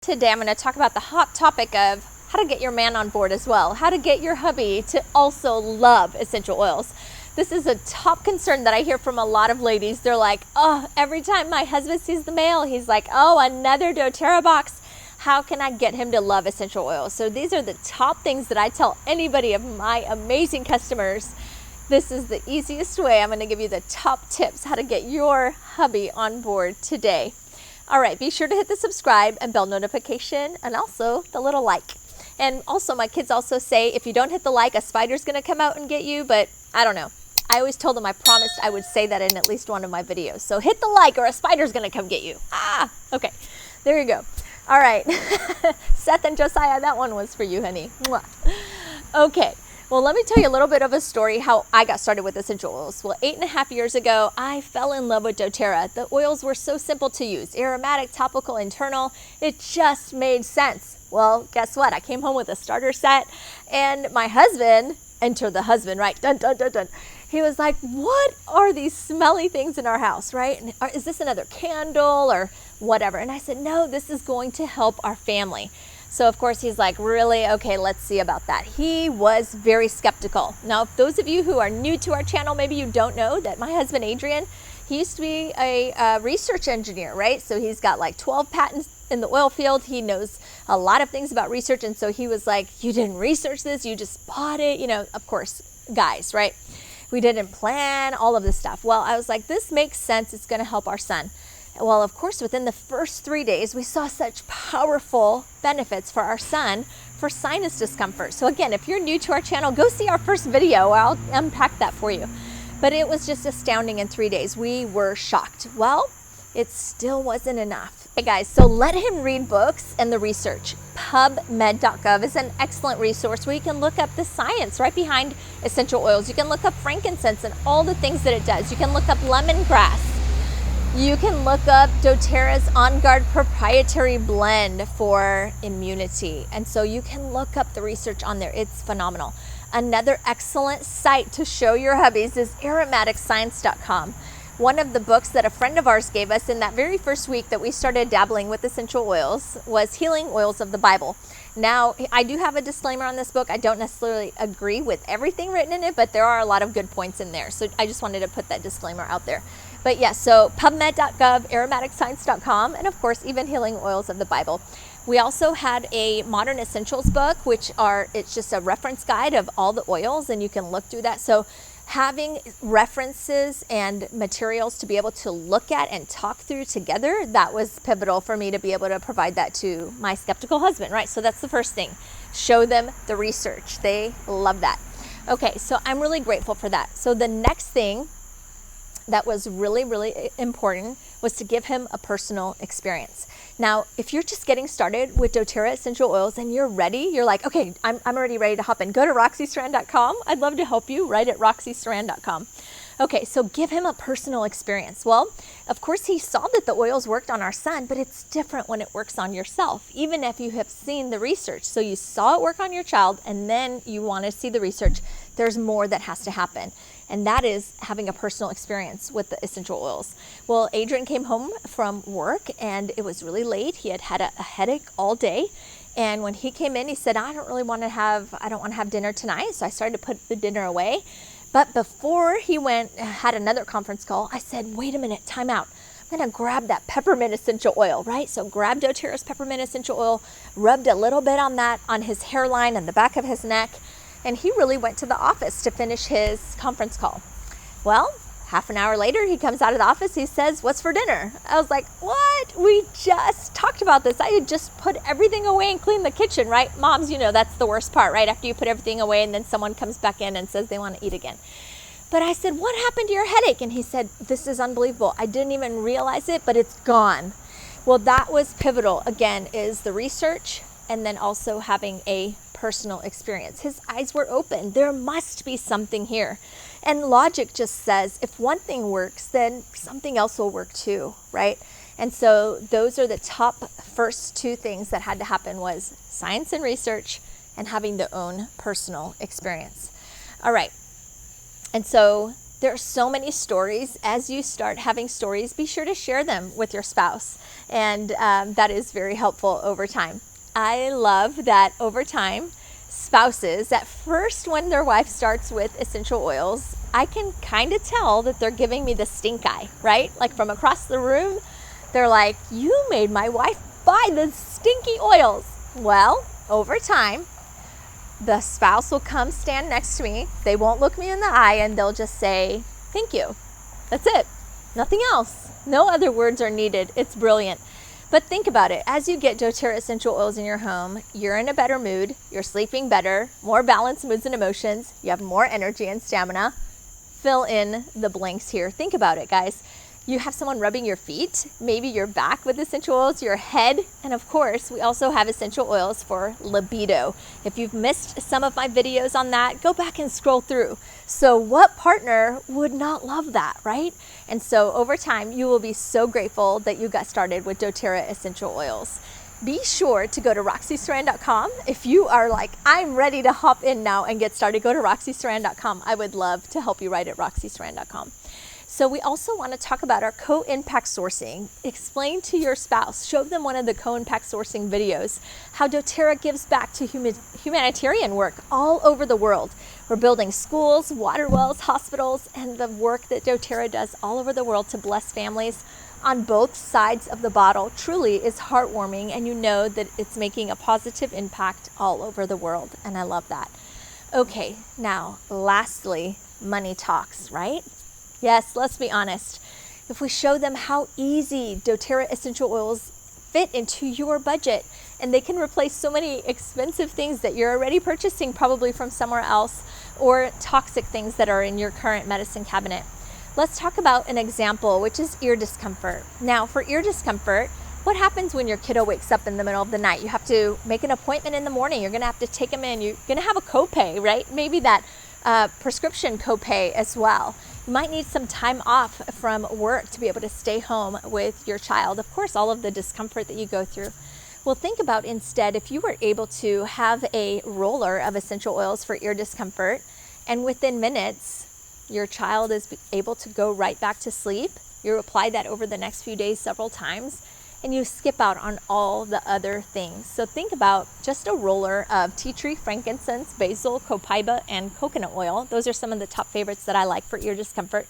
Today I'm going to talk about the hot topic of how to get your man on board as well, how to get your hubby to also love essential oils. This is a top concern that I hear from a lot of ladies. They're like, oh, every time my husband sees the mail, he's like, oh, another doTERRA box. How can I get him to love essential oils? So these are the top things that I tell anybody of my amazing customers. This is the easiest way. I'm going to give you the top tips how to get your hubby on board today. All right, be sure to hit the subscribe and bell notification and also the little like. And also my kids also say, if you don't hit the like, a spider's gonna come out and get you, but I don't know. I always told them I promised I would say that in at least one of my videos. So hit the like or a spider's gonna come get you. Okay, there you go. All right, Seth and Josiah, that one was for you, honey. Mwah. Okay. Well, let me tell you a little bit of a story how I got started with essential oils. Well, 8.5 years ago, I fell in love with doTERRA. The oils were so simple to use, aromatic, topical, internal. It just made sense. Well, guess what? I came home with a starter set and my husband, enter the husband, right? Dun, dun, dun, dun. He was like, what are these smelly things in our house, right? And is this another candle or whatever? And I said, no, this is going to help our family. So of course he's like, really? Okay, let's see about that. He was very skeptical. Now, if those of you who are new to our channel, maybe you don't know that my husband, Adrian, he used to be a research engineer, right? So he's got like 12 patents in the oil field. He knows a lot of things about research. And so he was like, you didn't research this, you just bought it. You know, of course, guys, right? We didn't plan all of this stuff. Well, I was like, this makes sense. It's gonna help our son. Well, of course, within the first 3 days, we saw such powerful benefits for our son for sinus discomfort. So again, if you're new to our channel, go see our first video. I'll unpack that for you. But it was just astounding in 3 days. We were shocked. Well, it still wasn't enough. Hey guys, so let him read books and the research. PubMed.gov is an excellent resource where you can look up the science right behind essential oils. You can look up frankincense and all the things that it does. You can look up lemongrass. You can look up doTERRA's On Guard proprietary blend for immunity. And so you can look up the research on there. It's phenomenal. Another excellent site to show your hubbies is aromaticscience.com. One of the books that a friend of ours gave us in that very first week that we started dabbling with essential oils was Healing Oils of the Bible. Now, I do have a disclaimer on this book. I don't necessarily agree with everything written in it, but there are a lot of good points in there. So I just wanted to put that disclaimer out there. But yes, so PubMed.gov, aromaticscience.com, and of course, even Healing Oils of the Bible. We also had a Modern Essentials book, it's just a reference guide of all the oils, and you can look through that. So having references and materials to be able to look at and talk through together, that was pivotal for me to be able to provide that to my skeptical husband, right? So that's the first thing. Show them the research. They love that. Okay, so I'm really grateful for that. So the next thing that was really, really important was to give him a personal experience. Now, if you're just getting started with doTERRA essential oils and you're ready, you're like, okay, I'm already ready to hop in. Go to RoxySaran.com. I'd love to help you right at RoxySaran.com. Okay, so give him a personal experience. Well, of course, he saw that the oils worked on our son, but it's different when it works on yourself, even if you have seen the research. So you saw it work on your child, and then you want to see the research. There's more that has to happen, and that is having a personal experience with the essential oils. Well, Adrian came home from work, and it was really late. He had a headache all day. And when he came in, he said, I don't want to have dinner tonight. So I started to put the dinner away. But before he had another conference call, I said, wait a minute, time out. I'm going to grab that peppermint essential oil, right? So grab doTERRA's peppermint essential oil, rubbed a little bit on his hairline and the back of his neck. And he really went to the office to finish his conference call. Well, half an hour later, he comes out of the office. He says, what's for dinner? I was like, what? We just talked about this. I had just put everything away and cleaned the kitchen, right? Moms, you know, that's the worst part, right? After you put everything away and then someone comes back in and says they want to eat again. But I said, what happened to your headache? And he said, this is unbelievable. I didn't even realize it, but it's gone. Well, that was pivotal. Again, is the research and then also having a personal experience. His eyes were open. There must be something here. And logic just says if one thing works, then something else will work too, right? And so those are the top first two things that had to happen was science and research and having their own personal experience. All right. And so There are so many stories. As you start having stories, be sure to share them with your spouse. And that is very helpful over time. I love that over time, spouses, at first when their wife starts with essential oils, I can kind of tell that they're giving me the stink eye, right? Like from across the room, they're like, you made my wife buy the stinky oils. Well, over time, the spouse will come stand next to me. They won't look me in the eye and they'll just say, thank you. That's it. Nothing else. No other words are needed. It's brilliant. But think about it. As you get doTERRA essential oils in your home, you're in a better mood. You're sleeping better, more balanced moods and emotions. You have more energy and stamina. Fill in the blanks here. Think about it, guys. You have someone rubbing your feet, maybe your back with essential oils, your head, and of course, we also have essential oils for libido. If you've missed some of my videos on that, go back and scroll through. So what partner would not love that, right? And so over time, you will be so grateful that you got started with doTERRA essential oils. Be sure to go to roxysaran.com. If you are like, I'm ready to hop in now and get started, go to roxysaran.com. I would love to help you right at roxysaran.com. So we also want to talk about our co-impact sourcing. Explain to your spouse, show them one of the co-impact sourcing videos, how doTERRA gives back to humanitarian work all over the world. We're building schools, water wells, hospitals, and the work that doTERRA does all over the world to bless families on both sides of the bottle truly is heartwarming, and you know that it's making a positive impact all over the world, and I love that. Okay, now lastly, money talks, right? Yes, let's be honest. If we show them how easy doTERRA essential oils fit into your budget, and they can replace so many expensive things that you're already purchasing probably from somewhere else, or toxic things that are in your current medicine cabinet. Let's talk about an example, which is ear discomfort. Now, for ear discomfort, what happens when your kiddo wakes up in the middle of the night? You have to make an appointment in the morning. You're going to have to take them in. You're going to have a copay, right? Maybe that prescription copay as well. You might need some time off from work to be able to stay home with your child. Of course, all of the discomfort that you go through. Well, think about instead if you were able to have a roller of essential oils for ear discomfort, and within minutes, your child is able to go right back to sleep. You apply that over the next few days several times, and you skip out on all the other things. So think about just a roller of tea tree, frankincense, basil, copaiba, and coconut oil. Those are some of the top favorites that I like for ear discomfort.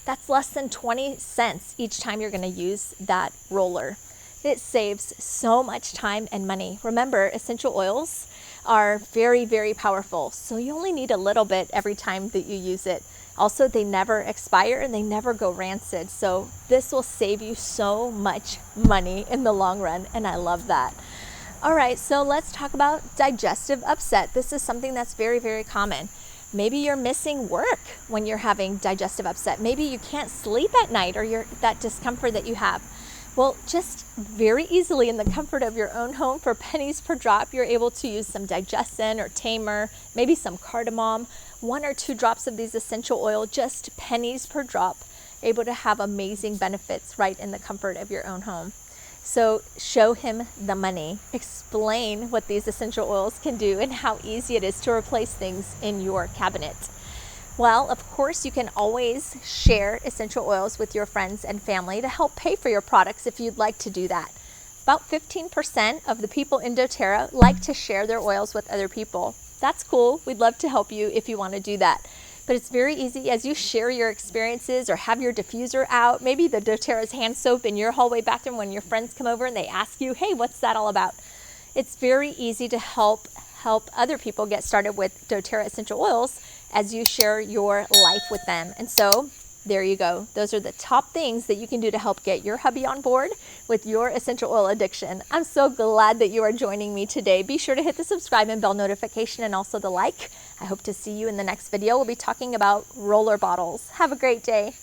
That's less than 20 cents each time you're going to use that roller. It saves so much time and money. Remember, essential oils are very, very powerful, so you only need a little bit every time that you use it. Also, they never expire and they never go rancid. So this will save you so much money in the long run, and I love that. All right, so let's talk about digestive upset. This is something that's very, very common. Maybe you're missing work when you're having digestive upset. Maybe you can't sleep at night, or that discomfort that you have. Well, just very easily in the comfort of your own home for pennies per drop, you're able to use some digestin or tamer, maybe some cardamom, 1 or 2 drops of these essential oil, just pennies per drop, able to have amazing benefits right in the comfort of your own home. So show him the money. Explain what these essential oils can do and how easy it is to replace things in your cabinet. Well, of course, you can always share essential oils with your friends and family to help pay for your products if you'd like to do that. About 15% of the people in doTERRA like to share their oils with other people. That's cool. We'd love to help you if you want to do that. But it's very easy as you share your experiences or have your diffuser out, maybe the doTERRA's hand soap in your hallway bathroom when your friends come over and they ask you, hey, what's that all about? It's very easy to help other people get started with doTERRA essential oils as you share your life with them. And so there you go. Those are the top things that you can do to help get your hubby on board with your essential oil addiction. I'm so glad that you are joining me today. Be sure to hit the subscribe and bell notification and also the like. I hope to see you in the next video. We'll be talking about roller bottles. Have a great day.